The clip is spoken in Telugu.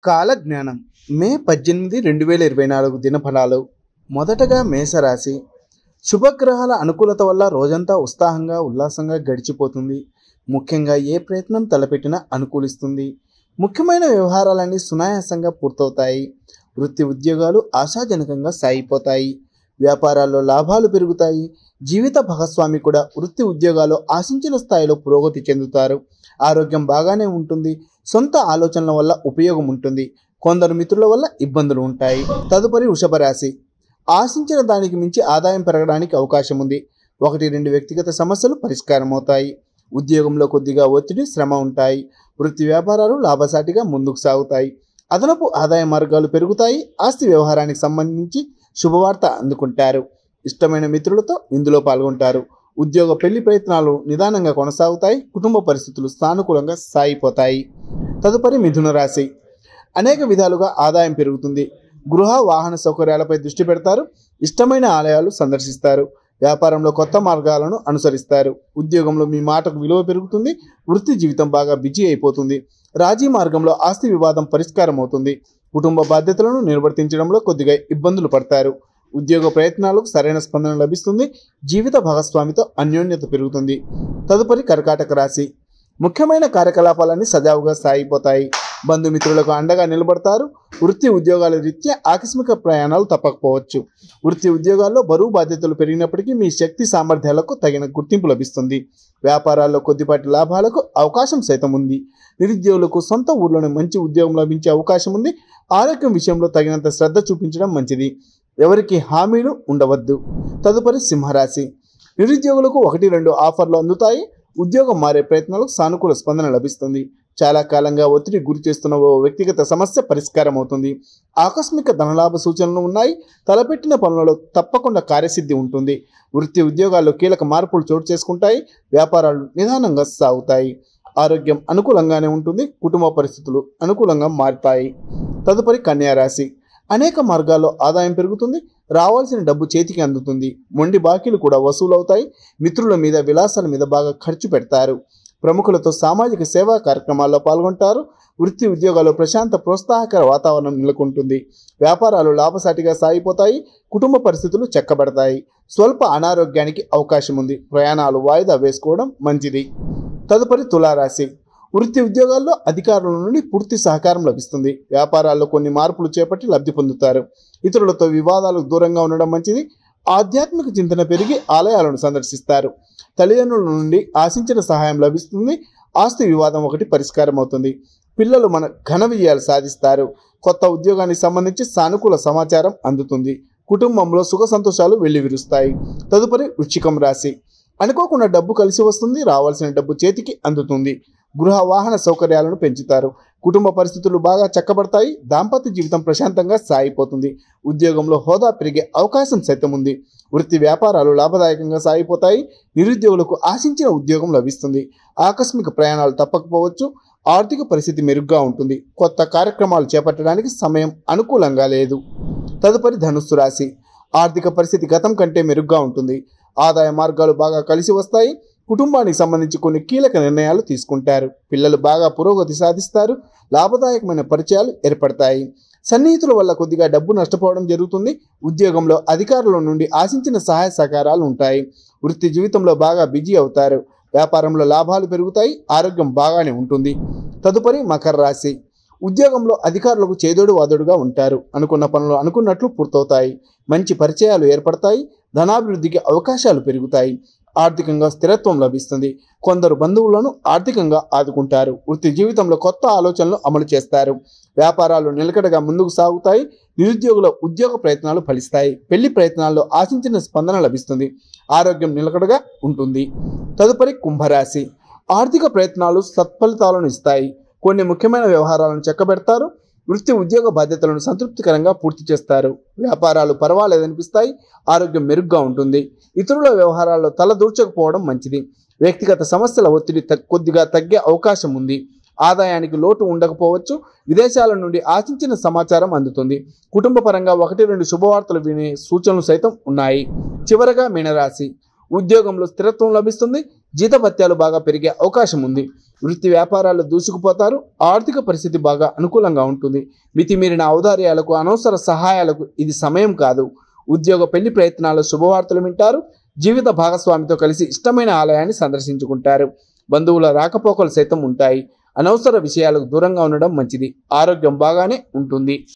కాలజ్ఞానం మే 18, 2024 దినఫలాలు. మొదటగా మేషరాశి. శుభగ్రహాల అనుకూలత వల్ల రోజంతా ఉత్సాహంగా ఉల్లాసంగా గడిచిపోతుంది. ముఖ్యంగా ఏ ప్రయత్నం తలపెట్టినా అనుకూలిస్తుంది. ముఖ్యమైన వ్యవహారాలన్నీ సునాయాసంగా పూర్తవుతాయి. వృత్తి ఉద్యోగాలు ఆశాజనకంగా సాగిపోతాయి. వ్యాపారాల్లో లాభాలు పెరుగుతాయి. జీవిత భాగస్వామి కూడా వృత్తి ఉద్యోగాలు ఆశించిన స్థాయిలో పురోగతి చెందుతారు. ఆరోగ్యం బాగానే ఉంటుంది. సొంత ఆలోచనల వల్ల ఉపయోగం ఉంటుంది. కొందరు మిత్రుల వల్ల ఇబ్బందులు ఉంటాయి. తదుపరి వృషభ రాశి. ఆశించిన దానికి మించి ఆదాయం పెరగడానికి అవకాశం ఉంది. 1-2 వ్యక్తిగత సమస్యలు పరిష్కారం అవుతాయి. ఉద్యోగంలో కొద్దిగా ఒత్తిడి, శ్రమ ఉంటాయి. వృత్తి వ్యాపారాలు లాభసాటిగా ముందుకు సాగుతాయి. అదనపు ఆదాయ మార్గాలు పెరుగుతాయి. ఆస్తి వ్యవహారానికి సంబంధించి శుభవార్త అందుకుంటారు. ఇష్టమైన మిత్రులతో ఇందులో పాల్గొంటారు. ఉద్యోగ పెళ్లి ప్రయత్నాలు నిదానంగా కొనసాగుతాయి. కుటుంబ పరిస్థితులు సానుకూలంగా సాగిపోతాయి. తదుపరి మిథున రాశి. అనేక విధాలుగా ఆదాయం పెరుగుతుంది. గృహ వాహన సౌకర్యాలపై దృష్టి పెడతారు. ఇష్టమైన ఆలయాలు సందర్శిస్తారు. వ్యాపారంలో కొత్త మార్గాలను అనుసరిస్తారు. ఉద్యోగంలో మీ మాటకు విలువ పెరుగుతుంది. వృత్తి జీవితం బాగా బిజీ అయిపోతుంది. రాజీ మార్గంలో ఆస్తి వివాదం పరిష్కారం అవుతుంది. కుటుంబ బాధ్యతలను నిర్వర్తించడంలో కొద్దిగా ఇబ్బందులు పడతారు. ఉద్యోగ ప్రయత్నాలకు సరైన స్పందన లభిస్తుంది. జీవిత భాగస్వామితో అన్యోన్యత పెరుగుతుంది. తదుపరి కర్కాటక రాశి. ముఖ్యమైన కార్యకలాపాలన్నీ సజావుగా సాగిపోతాయి. బంధుమిత్రులకు అండగా నిలబడతారు. వృత్తి ఉద్యోగాల రీత్యా ఆకస్మిక ప్రయాణాలు తప్పకపోవచ్చు. వృత్తి ఉద్యోగాల్లో బరువు బాధ్యతలు పెరిగినప్పటికీ మీ శక్తి సామర్థ్యాలకు తగిన గుర్తింపు లభిస్తుంది. వ్యాపారాల్లో కొద్దిపాటి లాభాలకు అవకాశం సైతం ఉంది. నిరుద్యోగులకు సొంత ఊర్లోనే మంచి ఉద్యోగం లభించే అవకాశం ఉంది. ఆరోగ్యం విషయంలో తగినంత శ్రద్ధ చూపించడం మంచిది. ఎవరికి హామీలు ఉండవద్దు. తదుపరి సింహరాశి. నిరుద్యోగులకు 1-2 ఆఫర్లు అందుతాయి. ఉద్యోగం మారే ప్రయత్నాలకు సానుకూల స్పందన లభిస్తుంది. చాలా కాలంగా ఒత్తిడి గురి చేస్తున్న ఓ వ్యక్తిగత సమస్య పరిష్కారం అవుతుంది. ఆకస్మిక ధనలాభ సూచనలు ఉన్నాయి. తలపెట్టిన పనులలో తప్పకుండా కార్యసిద్ధి ఉంటుంది. వృత్తి ఉద్యోగాల్లో కీలక మార్పులు చోటు చేసుకుంటాయి. వ్యాపారాలు నిదానంగా సాగుతాయి. ఆరోగ్యం అనుకూలంగానే ఉంటుంది. కుటుంబ పరిస్థితులు అనుకూలంగా మారుతాయి. తదుపరి కన్యా రాశి. అనేక మార్గాల్లో ఆదాయం పెరుగుతుంది. రావాల్సిన డబ్బు చేతికి అందుతుంది. మొండి బాకీలు కూడా వసూలవుతాయి. మిత్రుల మీద విలాసాల మీద బాగా ఖర్చు పెడతారు. ప్రముఖులతో సామాజిక సేవా కార్యక్రమాల్లో పాల్గొంటారు. వృత్తి ఉద్యోగాల్లో ప్రశాంత ప్రోత్సాహకర వాతావరణం నెలకొంటుంది. వ్యాపారాలు లాభసాటిగా సాగిపోతాయి. కుటుంబ పరిస్థితులు చక్కబడతాయి. స్వల్ప అనారోగ్యానికి అవకాశం ఉంది. ప్రయాణాలు వాయిదా వేసుకోవడం మంచిది. తదుపరి తులారాశి. వృత్తి ఉద్యోగాల్లో అధికారుల నుండి పూర్తి సహకారం లభిస్తుంది. వ్యాపారాల్లో కొన్ని మార్పులు చేపట్టి లబ్ధి పొందుతారు. ఇతరులతో వివాదాలకు దూరంగా ఉండడం మంచిది. ఆధ్యాత్మిక చింతన పెరిగి ఆలయాలను సందర్శిస్తారు. తల్లిదండ్రుల నుండి ఆశించిన సహాయం లభిస్తుంది. ఆస్తి వివాదం ఒకటి పరిష్కారం అవుతుంది. పిల్లలు ఘన విజయాలు సాధిస్తారు. కొత్త ఉద్యోగానికి సంబంధించి సానుకూల సమాచారం అందుతుంది. కుటుంబంలో సుఖ సంతోషాలు వెల్లివిరుస్తాయి. తదుపరి వృశ్చికం రాశి. అనుకోకుండా డబ్బు కలిసి వస్తుంది. రావాల్సిన డబ్బు చేతికి అందుతుంది. గృహ వాహన సౌకర్యాలను పెంచుతారు. కుటుంబ పరిస్థితులు బాగా చక్కబడతాయి. దాంపత్య జీవితం ప్రశాంతంగా సాగిపోతుంది. ఉద్యోగంలో హోదా పెరిగే అవకాశం సైతం ఉంది. వృత్తి వ్యాపారాలు లాభదాయకంగా సాగిపోతాయి. నిరుద్యోగులకు ఆశించిన ఉద్యోగం లభిస్తుంది. ఆకస్మిక ప్రయాణాలు తప్పకపోవచ్చు. ఆర్థిక పరిస్థితి మెరుగ్గా ఉంటుంది. కొత్త కార్యక్రమాలు చేపట్టడానికి సమయం అనుకూలంగా లేదు. తదుపరి ధనుస్సు రాశి. ఆర్థిక పరిస్థితి గతం కంటే మెరుగ్గా ఉంటుంది. ఆదాయ మార్గాలు బాగా కలిసి వస్తాయి. కుటుంబానికి సంబంధించి కొన్ని కీలక నిర్ణయాలు తీసుకుంటారు. పిల్లలు బాగా పురోగతి సాధిస్తారు. లాభదాయకమైన పరిచయాలు ఏర్పడతాయి. సన్నిహితుల వల్ల కొద్దిగా డబ్బు నష్టపోవడం జరుగుతుంది. ఉద్యోగంలో అధికారుల నుండి ఆశించిన సహాయ సహకారాలు ఉంటాయి. వృత్తి జీవితంలో బాగా బిజీ అవుతారు. వ్యాపారంలో లాభాలు పెరుగుతాయి. ఆరోగ్యం బాగానే ఉంటుంది. తదుపరి మకర రాశి. ఉద్యోగంలో అధికారులకు చేదోడు వాదోడుగా ఉంటారు. అనుకున్న పనులు అనుకున్నట్లు పూర్తవుతాయి. మంచి పరిచయాలు ఏర్పడతాయి. ధనాభివృద్ధికి అవకాశాలు పెరుగుతాయి. ఆర్థికంగా స్థిరత్వం లభిస్తుంది. కొందరు బంధువులను ఆర్థికంగా ఆదుకుంటారు. వృత్తి జీవితంలో కొత్త ఆలోచనలు అమలు చేస్తారు. వ్యాపారాలు నిలకడగా ముందుకు సాగుతాయి. నిరుద్యోగుల ఉద్యోగ ప్రయత్నాలు ఫలిస్తాయి. పెళ్లి ప్రయత్నాల్లో ఆశించిన స్పందన లభిస్తుంది. ఆరోగ్యం నిలకడగా ఉంటుంది. తదుపరి కుంభరాశి. ఆర్థిక ప్రయత్నాలు సత్ఫలితాలను ఇస్తాయి. కొన్ని ముఖ్యమైన వ్యవహారాలను చక్కబెడతారు. వృత్తి ఉద్యోగ బాధ్యతలను సంతృప్తికరంగా పూర్తి చేస్తారు. వ్యాపారాలు పర్వాలేదనిపిస్తాయి. ఆరోగ్యం మెరుగ్గా ఉంటుంది. ఇతరుల వ్యవహారాల్లో తల దూర్చకపోవడం మంచిది. వ్యక్తిగత సమస్యల ఒత్తిడి కొద్దిగా తగ్గే అవకాశం ఉంది. ఆదాయానికి లోటు ఉండకపోవచ్చు. విదేశాల నుండి ఆశించిన సమాచారం అందుతుంది. కుటుంబ పరంగా 1-2 శుభవార్తలు వినే సూచనలు సైతం ఉన్నాయి. చివరగా మీనరాశి. ఉద్యోగంలో స్థిరత్వం లభిస్తుంది. జీతభత్యాలు బాగా పెరిగే అవకాశం ఉంది. వృత్తి వ్యాపారాలు దూసుకుపోతారు. ఆర్థిక పరిస్థితి బాగా అనుకూలంగా ఉంటుంది. మితిమీరిన ఔదార్యాలకు, అనవసర సహాయాలకు ఇది సమయం కాదు. ఉద్యోగ పెళ్లి ప్రయత్నాలు శుభవార్తలు వింటారు. జీవిత భాగస్వామితో కలిసి ఇష్టమైన ఆలయాన్ని సందర్శించుకుంటారు. బంధువుల రాకపోకలు సైతం ఉంటాయి. అనవసర విషయాలకు దూరంగా ఉండడం మంచిది. ఆరోగ్యం బాగానే ఉంటుంది.